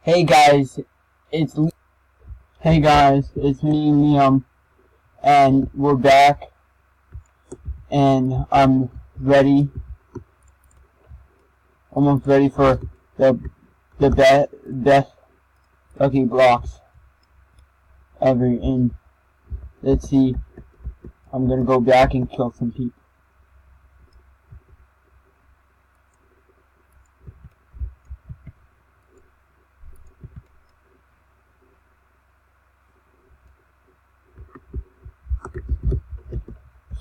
Hey guys, it's hey guys, it's me, Liam, and we're back, and I'm ready, almost ready for the best lucky blocks ever. And let's see, I'm gonna go back and kill some people.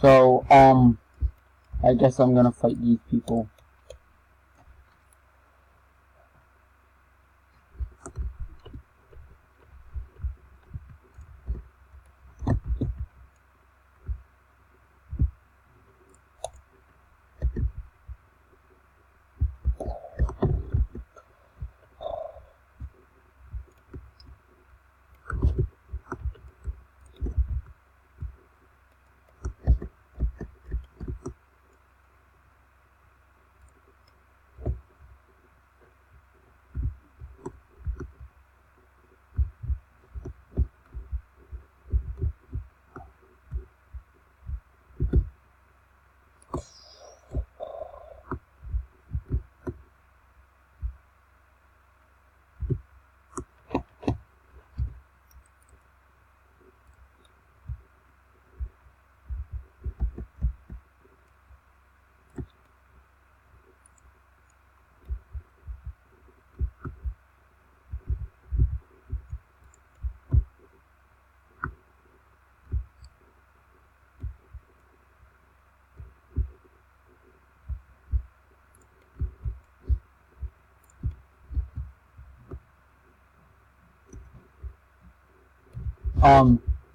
So, I guess I'm gonna fight these people.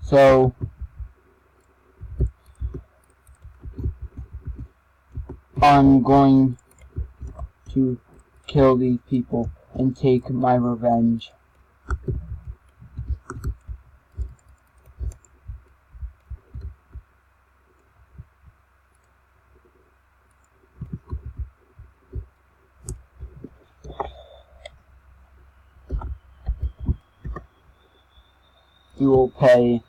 So I'm going to kill these people and take my revenge. You will pay.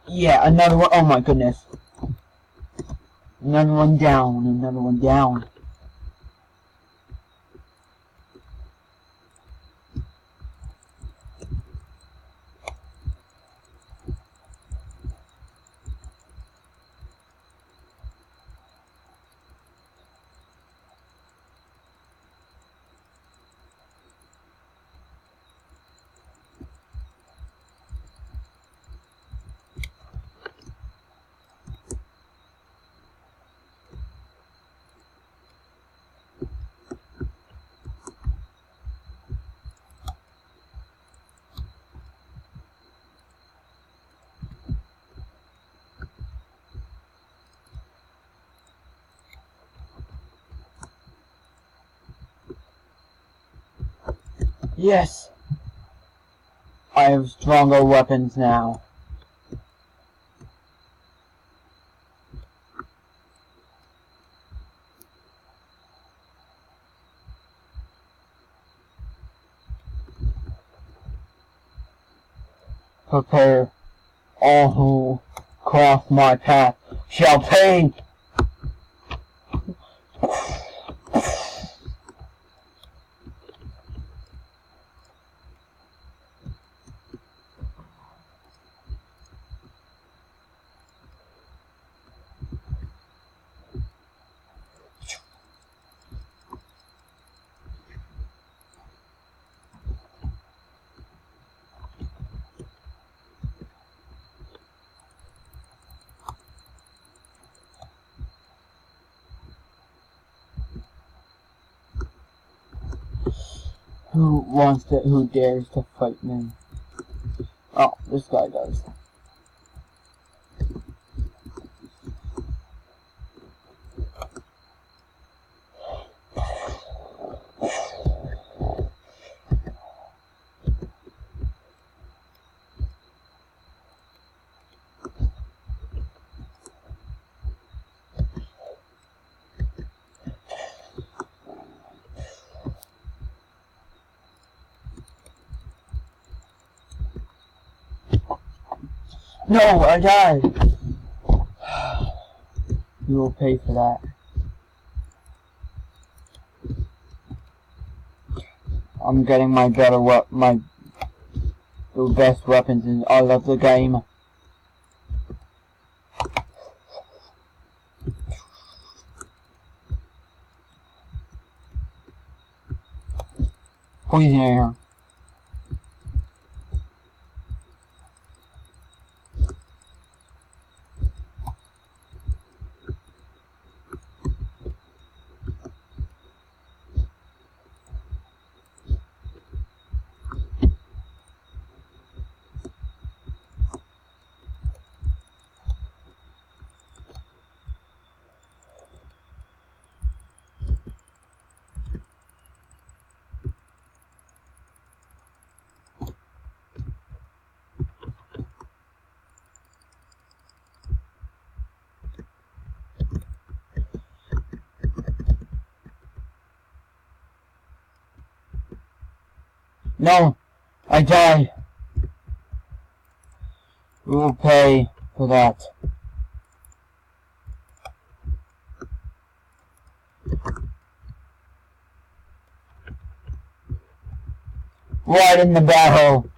Yeah, another one. Oh my goodness. Another one down, another one down. Yes! I have stronger weapons now. Prepare. All who cross my path shall pay! Who dares to fight me? Oh, this guy does. No, I died! You will pay for that. I'm getting the best weapons in all of the game. Poison air. No! I died! We will pay for that. Right in the battle!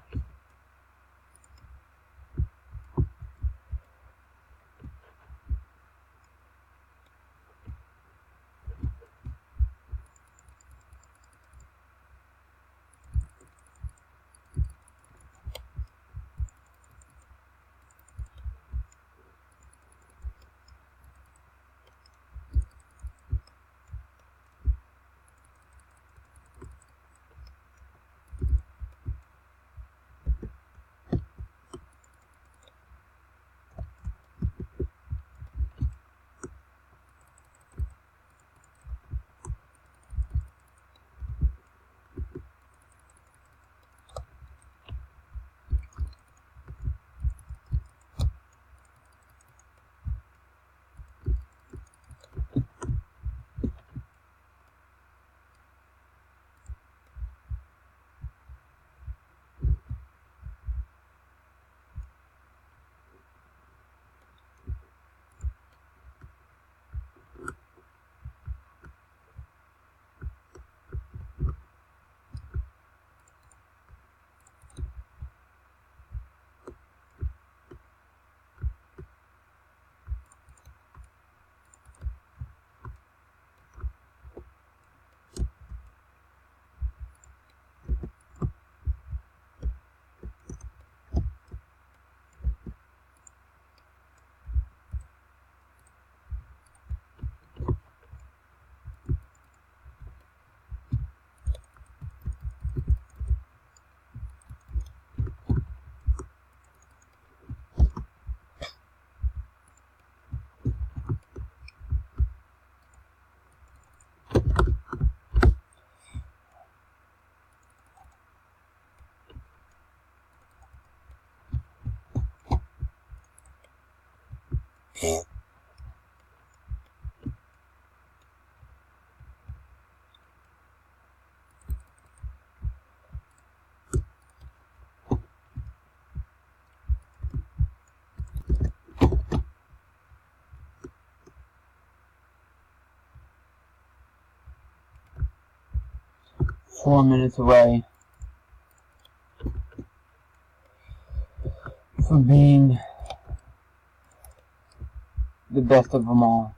Yeah. 4 minutes away from being the best of them all.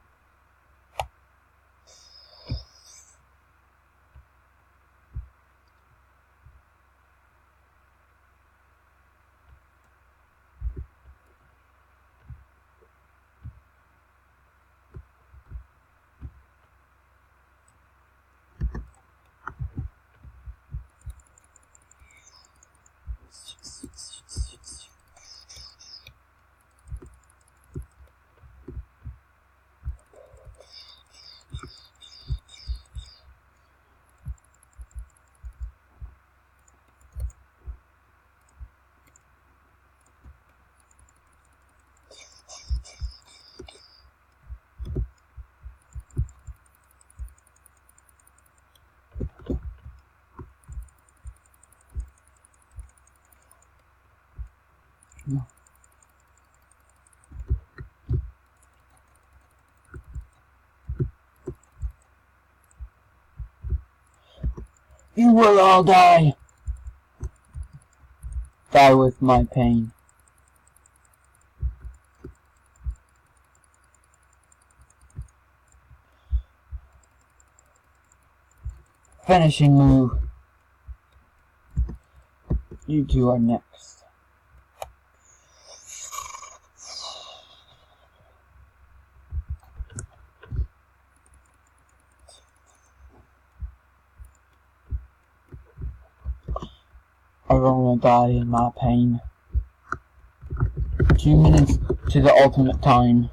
You will all die. Die with my pain. Finishing move. You two are next. I'm gonna die in my pain. 2 minutes to the ultimate time.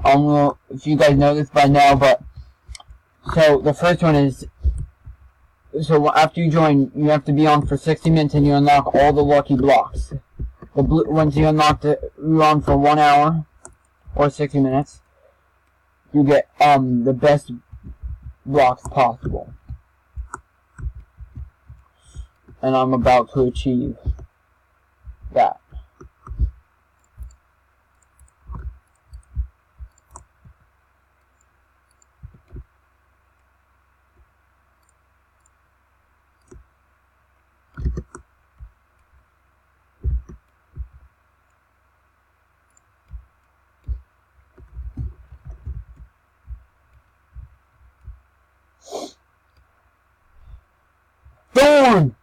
I don't know if you guys know this by now, but so the first one is, so after you join, you have to be on for 60 minutes and you unlock all the lucky blocks. Once you unlock you're on for 1 hour or 60 minutes, you get the best blocks possible. And I'm about to achieve that. Thorn!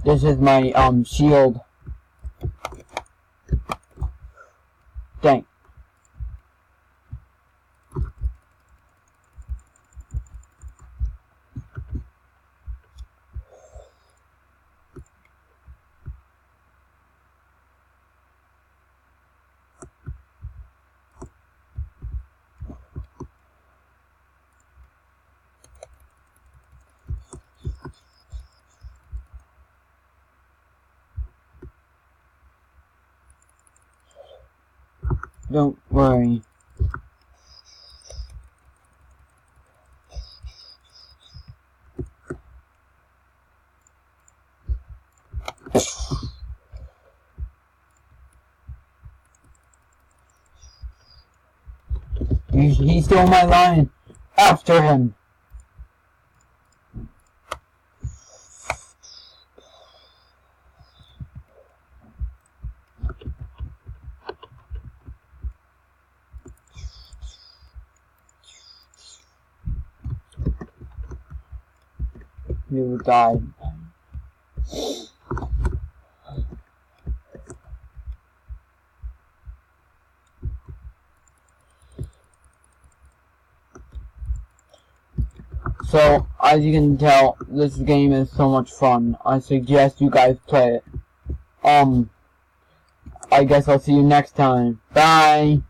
This is my shield. Dang. Don't worry. He stole my line. After him. You died. So, as you can tell, this game is so much fun. I suggest you guys play it. I guess I'll see you next time. Bye!